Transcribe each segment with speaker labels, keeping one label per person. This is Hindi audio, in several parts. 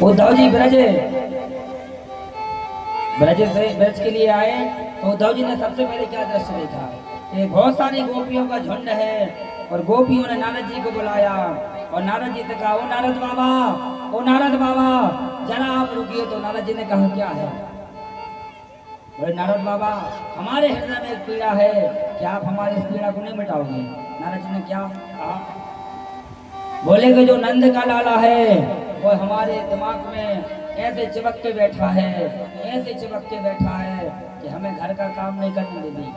Speaker 1: उद्धव जी ब्रज ब्रज से ब्रज के लिए आए तो उद्धव जी ने सबसे पहले क्या दृश्य देखा कि बहुत सारी गोपियों का झुंड है और गोपियों ने नारद जी को बुलाया और नारद जी से कहा, ओ नारद बाबा, ओ नारद बाबा, जरा आप रुकिए। तो नारद जी ने कहा, क्या है? बोले, नारद बाबा, हमारे हृदय में एक पीड़ा है, क्या आप हमारी इस पीड़ा को नहीं मिटाओगे? नारद जी ने क्या कहा? बोले कि जो नंद का लाला है वो हमारे दिमाग में ऐसे चिपक के बैठा है, ऐसे चिपक के बैठा है कि हमें घर का काम नहीं करने देती।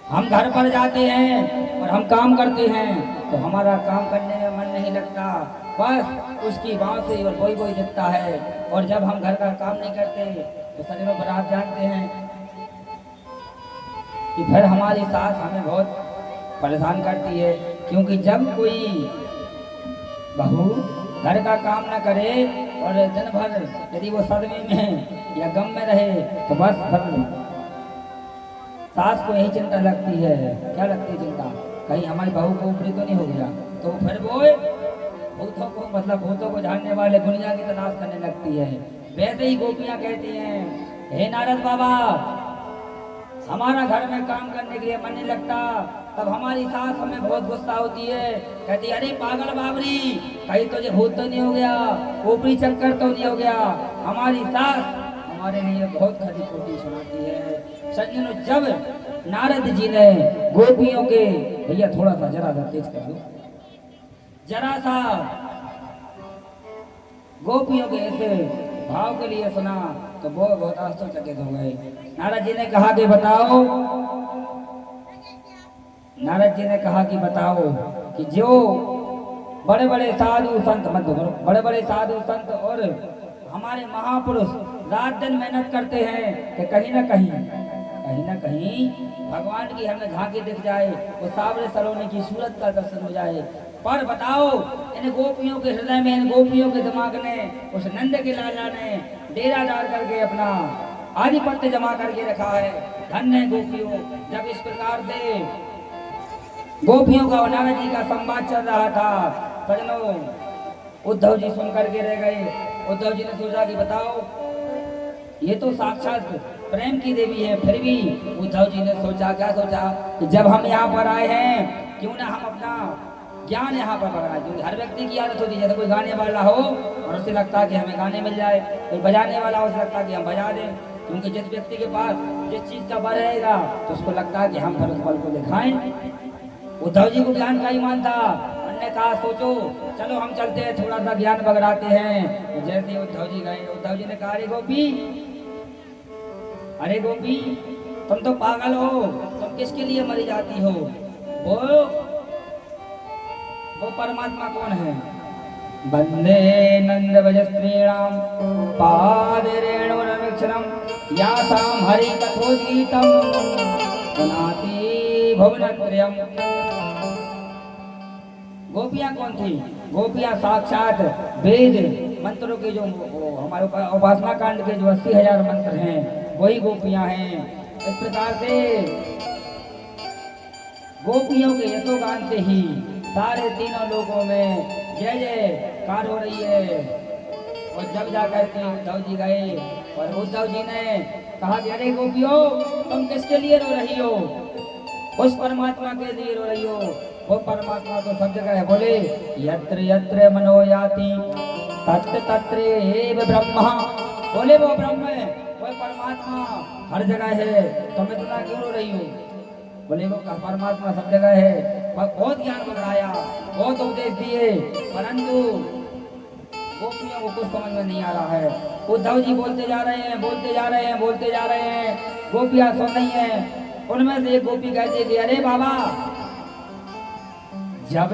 Speaker 1: हम घर पर जाते हैं और हम काम करते हैं तो हमारा काम करने में मन नहीं लगता, बस उसकी बांसुरी और बोई बोई दिखता है। और जब हम घर का काम नहीं करते तो सजनों पर आप जानते हैं कि फिर हमारी सास हमें बहुत परेशान करती है, क्योंकि जब कोई बहू घर का काम न करे और दिन भर यदि वो सदमे में या गम में रहे तो बस सास को यही चिंता लगती है। क्या लगती है चिंता? कहीं हमारी बहू को ऊपरी तो नहीं हो गया। तो फिर वो भूतों को मतलब भूतों को जानने वाले दुनिया की तलाश करने लगती है। वैसे ही गोपियां कहती हैं, हे नारद बाबा, हमारा घर में काम करने के लिए मन नहीं लगता। तब हमारी सास हमें बहुत गुस्सा होती है, कहती, अरे पागल बाबरी, कहीं तुझे भूत तो नहीं हो गया, ऊपरी चक्कर तो नहीं हो गया? हमारी सास हमारे लिए बहुत खरी खोटी सुनाती है। सज्जनों, जब नारद जी ने गोपियों के, भैया थोड़ा सा जरा सा तेज कर दो, जरा सा गोपियों के ऐसे भाव के लिए सुना तो वो बहुत आश्चर्यचकित हो गए। नारद जी ने कहा कि बताओ, नारद जी ने कहा कि बताओ कि जो बड़े बड़े साधु संत, मत बोलो, बड़े बड़े साधु संत और हमारे महापुरुष रात दिन मेहनत करते हैं कि कहीं ना कहीं भगवान की हमें झांकी दिख जाए, वो सावरे सलोने की सूरत का दर्शन हो जाए। पर बताओ, इन गोपियों के हृदय में, इन गोपियों के दिमाग ने, उस नंद के लाला ने डेरा डाल करके अपना आधिपत्य जमा करके रखा है। धन्य गोपियों। जब इस प्रकार से गोपियों का और नारद जी का संवाद चल रहा था, सजनों, उद्धव जी सुन करके रह गए। उद्धव जी ने सोचा कि बताओ, ये तो साक्षात प्रेम की देवी है। फिर भी उद्धव जी ने सोचा, क्या सोचा कि जब हम यहाँ पर आए हैं, क्यों ना हम अपना ज्ञान यहाँ पर बढ़ाएं। क्योंकि हर व्यक्ति की आदत होती है, जैसे कोई गाने वाला हो और उसे लगता है कि हमें गाने मिल जाए, कोई बजाने वाला हो, उसे लगता है कि हम बजा दें। क्योंकि जिस व्यक्ति के पास जिस चीज का बल रहेगा तो उसको लगता है कि हम फिर उस बल को दिखाएं। उद्धव जी को ज्ञान का ईमान था। उन्होंने कहा, सोचो, चलो हम चलते हैं, थोड़ा सा ज्ञान बगड़ाते हैं। तो जैसे ही उद्धव जी गए, उद्धव जी ने कहा, अरे गोपी, तुम तो पागल हो, तुम किसके लिए मरी जाती हो? वो परमात्मा कौन है? वंदे नंद भज स्त्रीणाम पाद रेणुरक्षरम यासाम हरि कथोद्गीतम पुनाति भुवनत्रयम्। गोपियां कौन थी? गोपियां साक्षात वेद मंत्रों के, जो हमारे उपासना कांड के जो 80,000 मंत्र हैं, वही गोपियां हैं। इस प्रकार से गोपियों के यशोगान से ही सारे तीनों लोगों में जय जयकार हो रही है। और जब जाकर के उद्धव जी गए और उद्धव जी ने कहा कि अरे गोपियों, तुम किसके लिए रो रही हो? उस परमात्मा के लिए रो रही हो। वो परमात्मा तो सब जगह है। बोले, यत्र यत्र मनो याति तत्र तत्र एव ब्रह्मा। बोले, वो ब्रह्म है, वो परमात्मा हर जगह है, तुम इतना क्यों रो रही हो? बोले, वो परमात्मा सब जगह है। बहुत ज्ञान बताया, बहुत उपदेश दिए, परंतु गोपियों को कुछ समझ में नहीं आ रहा है। उद्धव जी बोलते जा रहे हैं, बोलते जा रहे हैं, बोलते जा रहे हैं, गोपियां सुन रही हैं। उनमें से एक गोपी कहती है कि अरे बाबा, जब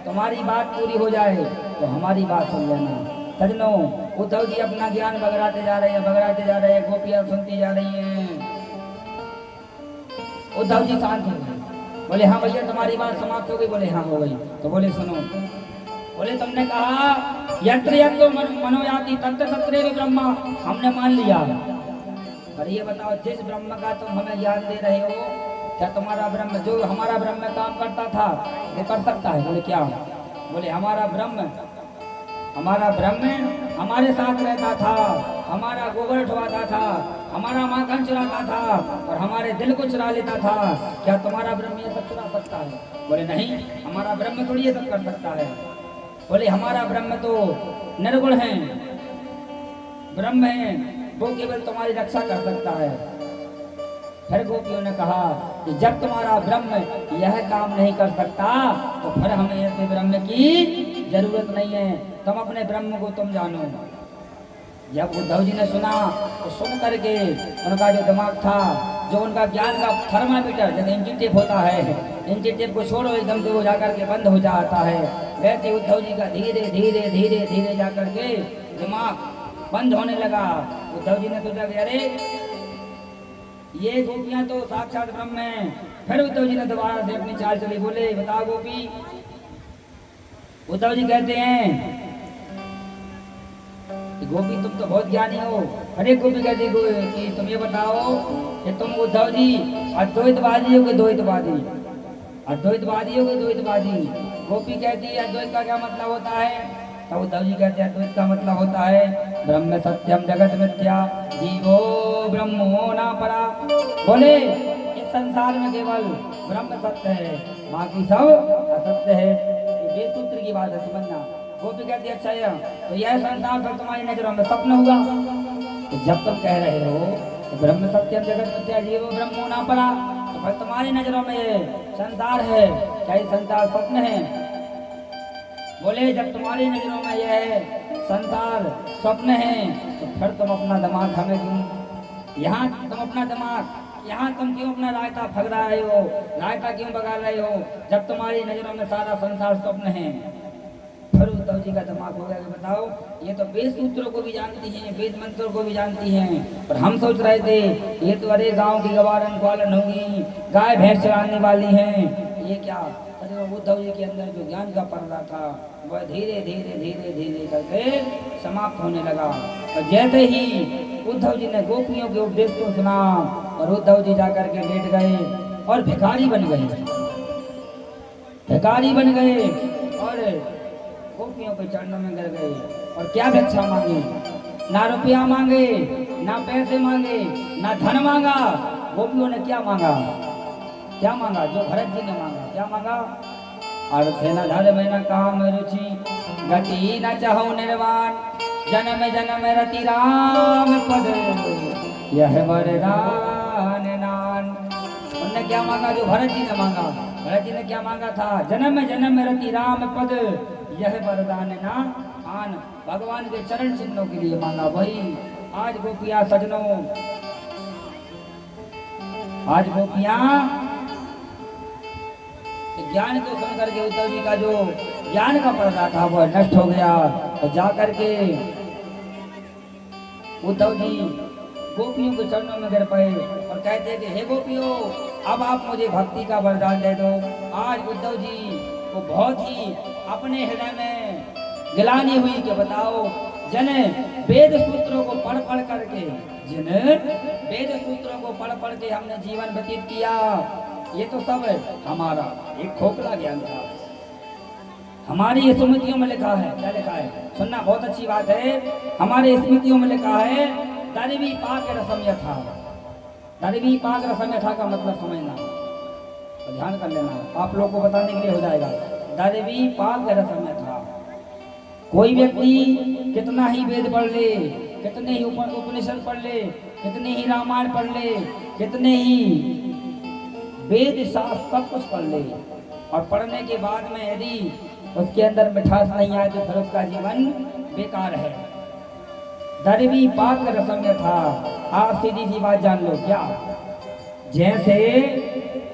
Speaker 1: तुम्हारी बात पूरी हो जाए तो हमारी बात सुन लेना। सजनों, उद्धव जी अपना ज्ञान बगड़ाते जा रहे हैं, बगड़ाते जा रहे हैं, गोपियां सुनती जा रही हैं। उद्धव जी शांत हो गए। बोले, हाँ भैया, तुम्हारी बात समाप्त हो गई? बोले, हाँ हो गई। तो बोले, सुनो, बोले, तुमने कहा यत्र यत्र मनो याति तत्र तत्र भी ब्रह्मा, हमने मान लिया। पर ये बताओ, जिस ब्रह्म का तुम हमें ज्ञान दे रहे हो, क्या तुम्हारा ब्रह्म जो हमारा ब्रह्म काम करता था वो कर सकता है? बोले, क्या? बोले, हमारा ब्रह्म हमारा ब्रह्म हमारे साथ रहता था, हमारा गोबर उठवाता था, हमारा माखन चुराता था और हमारे दिल को चुरा लेता था। क्या तुम्हारा ब्रह्म ये सब चुरा सकता है? बोले नहीं, हमारा ब्रह्म थोड़ी ये सब कर सकता है। बोले हमारा ब्रह्म तो निर्गुण है, ब्रह्म है, वो केवल तुम्हारी रक्षा कर सकता है। फिर गोपियों ने कहा कि जब तुम्हारा ब्रह्म यह काम नहीं कर सकता तो फिर हमें ऐसे ब्रह्म की जरूरत नहीं है, तुम अपने ब्रह्म को तुम जानो। जब उद्धव जी ने सुना तो सुन करके उनका जो दिमाग था, जो उनका ज्ञान का थर्मामीटर जैसे इंची टेप होता है, इंची टेप को छोड़ो एकदम से वो जाकर के बंद हो जाता है, वैसे उद्धव जी का धीरे धीरे धीरे धीरे जाकर के दिमाग बंद होने लगा। उद्धव जी ने सोचा कि अरे ये गोपियां तो साक्षात ब्रह्म हैं। फिर उद्धव जी ने दोबारा से अपनी चाल चली, बोले बताओ गोपी। उद्धव जी कहते हैं कि गोपी तुम तो बहुत ज्ञानी हो। अरे गोपी कहती कि तुम ये बताओ कि तुम उद्धव जी अद्वैतवादी हो कि द्वैतवादी? अद्वैतवादी हो कि द्वैतवादी? गोपी कहती है अद्वैत का क्या मतलब होता है? तो उद्धव जी कहते हैं अद्वैत का मतलब होता है ब्रह्म सत्यम जगत मिथ्या जीवो ब्रह्मो ना परा। बोले इस संसार में केवल ब्रह्म सत्य है, बाकी सब असत्य है। ये बेसूत्र की बात है, समझना। गोपी कहती है अच्छा है तो यह संसार पर तुम्हारी नजरों में स्वप्न हुआ? तो जब तुम कह रहे हो तो ब्रह्म सत्यम जगत मिथ्या जीवो ब्रह्मो ना परा, तो फिर तुम्हारी नजरों में ये संसार है, क्या ये संसार स्वप्न है? बोले जब तुम्हारी नजरों में यह संसार स्वप्न है तो फिर तुम अपना दिमाग हमें क्यों यहाँ, तुम अपना दिमाग यहाँ तुम क्यों अपना रायता फग रहे हो, रायता क्यों बगा रहे हो जब तुम्हारी नजरों में सारा संसार स्वप्न है? फिर उद्धव जी का दिमाग हो गया कि बताओ ये तो वेद सूत्रों को भी जानती हैं, वेद मंत्रों को भी जानती हैं, पर हम सोच रहे थे ये तो अरे गांव की गवारन ग्वालन होगी, गाय भैंस चराने वाली हैं, ये क्या? उद्धव जी के अंदर जो ज्ञान का पर्दा था वह धीरे धीरे धीरे धीरे करके समाप्त होने लगा। और जैसे ही उद्धव जी ने गोपियों के उपदेश को सुना और उद्धव जी जाकर के लेट गए और भिखारी बन गए, भिखारी बन गए और गोपियों के चरणों में गिर गए। और क्या भिक्षा मांगी? ना रुपया मांगे, ना पैसे मांगे, ना धन मांगा। गोपियों ने क्या मांगा? क्या मांगा? जो भरत जी ने मांगा। क्या मांगा? अर्थ न धर्म न काम रुचि गति न चाहो निर्वाण जन्म जन्म रति राम पद यह वरदान नान। उनने क्या मांगा? जो भरत जी ने मांगा। भरत जी ने क्या मांगा था? जन्म जन्म रति राम पद यह वरदान ना आन, भगवान के चरण चिन्हों के लिए मांगा। वही आज गोपियां सजनों, आज गोपियां ज्ञान को सुन करके उद्धव जी का जो ज्ञान का पर्दा था वह नष्ट हो गया। और जाकर के उद्धव जी गोपियों के चरणों में गिर पड़े और कहते कि हे गोपियों अब आप मुझे भक्ति का वरदान दे दो। आज उद्धव जी को बहुत ही अपने हृदय में गिलानी हुई कि बताओ जिन वेद सूत्रों को पढ़ पढ़ करके, जिन वेद सूत्रों को पढ़ पढ़ के हमने जीवन व्यतीत किया, ये तो सब हमारा एक खोखला ज्ञान था। हमारी स्मृतियों में लिखा है, क्या लिखा है? सुनना, बहुत अच्छी बात है। हमारे स्मृतियों में लिखा है दरवी पाक रसम यथा। दरवी पाक रसम यथा का मतलब समझना, तो ध्यान कर लेना, आप लोग को बताने के लिए हो जाएगा। दरवी पाक रसम यथा। कोई व्यक्ति कितना ही वेद पढ़ ले, कितने ही उपनिषद पढ़ ले, कितने ही रामायण पढ़ ले, कितने ही वेद शास्त्र सब कुछ पढ़ ले, और पढ़ने के बाद में यदि उसके अंदर मिठास नहीं आए तो फिर उसका जीवन बेकार है। दरवी पाक रसम यथा। आप सीधी सी बात जान लो, क्या? जैसे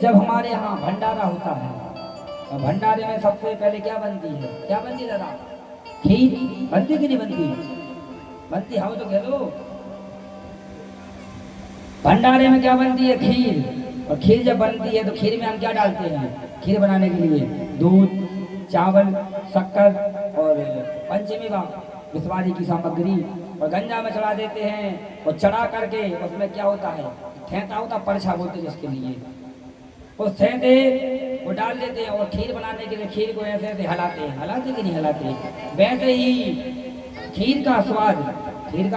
Speaker 1: जब हमारे यहाँ भंडारा होता है, तो भंडारे में सबसे पहले क्या बनती है? क्या बनती है दादा? खीर बनती कि नहीं बनती? बनती, हाँ तो कह दो। भंडारे में क्या बनती है? खीर। और खीर जब बनती है तो खीर में हम क्या डालते हैं? खीर बनाने के लिए दूध, चावल, शक्कर और पंचमी विश्वादी की सामग्री, और गंजा में चढ़ा देते हैं। और चढ़ा करके उसमें क्या होता है? ठेंता होता, परछा बोलते जिसके लिए। उस ठेंते वो डाल देते हैं और खीर बनाने के लिए खीर को ऐसे ऐसे हिलाते कि नहीं हिलाते। वैसे ही खीर का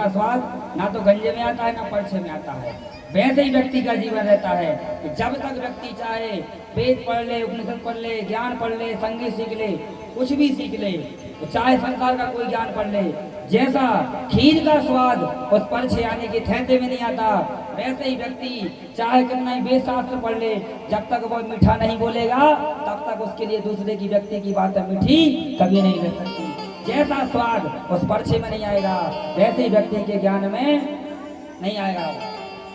Speaker 1: स्वाद ना तो गंजे में आता है ना परछे में आता है। वैसे ही व्यक्ति का जीवन रहता है कि जब तक व्यक्ति चाहे वेद पढ़ ले, उपनिषद पढ़ ले, ज्ञान पढ़ ले, संगीत सीख ले, कुछ भी सीख ले, तो चाहे संसार का कोई ज्ञान पढ़ ले, जैसा खीर का स्वाद उस परछे यानी कि थैते में नहीं आता, वैसे ही व्यक्ति चाहे कितना ही वेद शास्त्र पढ़ ले, जब तक वो मीठा नहीं बोलेगा तब तक उसके लिए दूसरे की व्यक्ति की बातें मीठी कभी नहीं रह सकती। जैसा स्वाद उस परछे में नहीं आएगा वैसे ही व्यक्ति के ज्ञान में नहीं आएगा।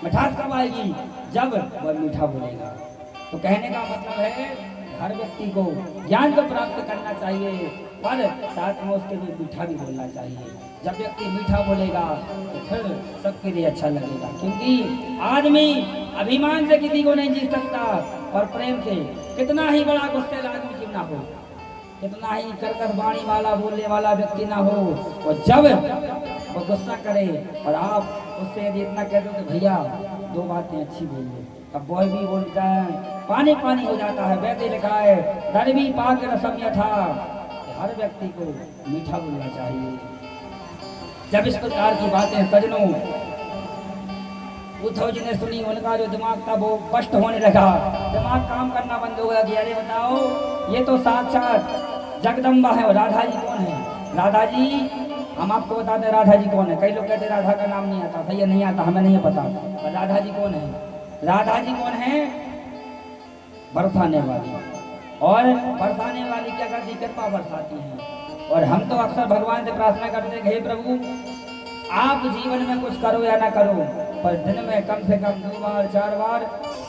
Speaker 1: मिठास कब आएगी? जब वह मीठा बोलेगा। तो कहने का मतलब है हर व्यक्ति को ज्ञान को प्राप्त करना चाहिए, पर साथ में उसके लिए मीठा भी बोलना चाहिए। जब व्यक्ति मीठा बोलेगा तो फिर सबके लिए अच्छा लगेगा, क्योंकि आदमी अभिमान से किसी को नहीं जीत सकता और प्रेम से। कितना ही बड़ा गुस्सेल आदमी क्यों ना हो, कितना ही कर्कश वाणी वाला बोलने वाला व्यक्ति ना हो, और जब वो गुस्सा करे और आप उससे यदि इतना कह दो कि भैया दो बातें अच्छी बोल दो, तब वह भी बोल जाए पानी पानी हो जाता है। वैसे लिखा है दरबी पाक रसम यथा, हर व्यक्ति को मीठा बोलना चाहिए। जब इस प्रकार की बातें सजनों उद्धव जी ने सुनी, उनका जो दिमाग था वो स्पष्ट होने लगा, दिमाग काम करना बंद हो गया कि अरे बताओ ये तो साक्षात जगदम्बा है। और राधा जी कौन है? राधा जी हम आपको बताते हैं राधा जी कौन है। कई लोग कहते हैं राधा का नाम नहीं आता, सही नहीं आता, हमें नहीं पता। पर राधा जी कौन है? राधा जी कौन है? बरसाने वाली। और बरसाने वाली क्या करती? कृपा बरसाती है। और हम तो अक्सर भगवान से प्रार्थना करते हैं, हे प्रभु आप जीवन में कुछ करो या ना करो, पर दिन में कम से कम 2 बार 4 बार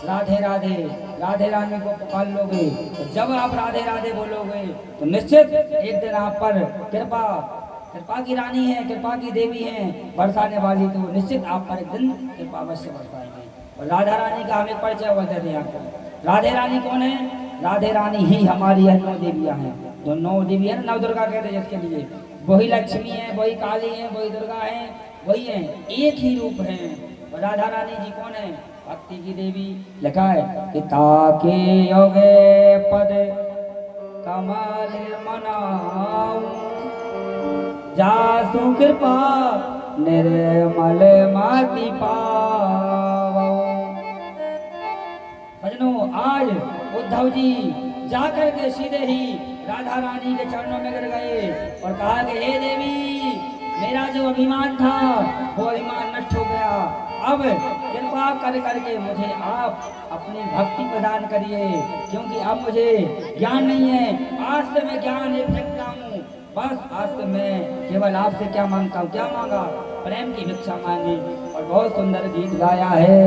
Speaker 1: राधे राधे राधे रानी को पुकार लोगे, तो जब आप राधे राधे बोलोगे तो निश्चित एक दिन आप पर कृपा की रानी है, कृपा की देवी है बरसाने वाली, तो निश्चित आप पर एक दिन कृपा अवश्य बरसाएंगे। और राधा रानी का हमें परिचय हुआ देते आपको। राधे रानी कौन है? राधे रानी ही हमारी 9 देवियां हैं। जो 9 देवी है, 9 दुर्गा कहते हैं जिसके लिए, वही लक्ष्मी है, वही काली है, वही दुर्गा है, वही है, एक ही रूप है। और राधा रानी जी कौन है? भक्ति की देवी। लिखा है कि ताके योगे पद कमल मनाऊ, जासु कृपा निर्मल माति पावो। सजनों आज उद्धव जी जाकर के सीधे ही राधा रानी के चरणों में गिर गए और कहा कि हे देवी, मेरा जो अभिमान था वो अभिमान नष्ट हो गया। अब कृपा कर करके मुझे आप अपनी भक्ति प्रदान करिए, क्योंकि अब मुझे ज्ञान नहीं है। आज से मैं ज्ञान फेंकता हूँ। बस आज से मैं केवल आपसे क्या मांगता हूँ? क्या मांगा? प्रेम की भिक्षा मांगी। और बहुत सुंदर गीत गाया है।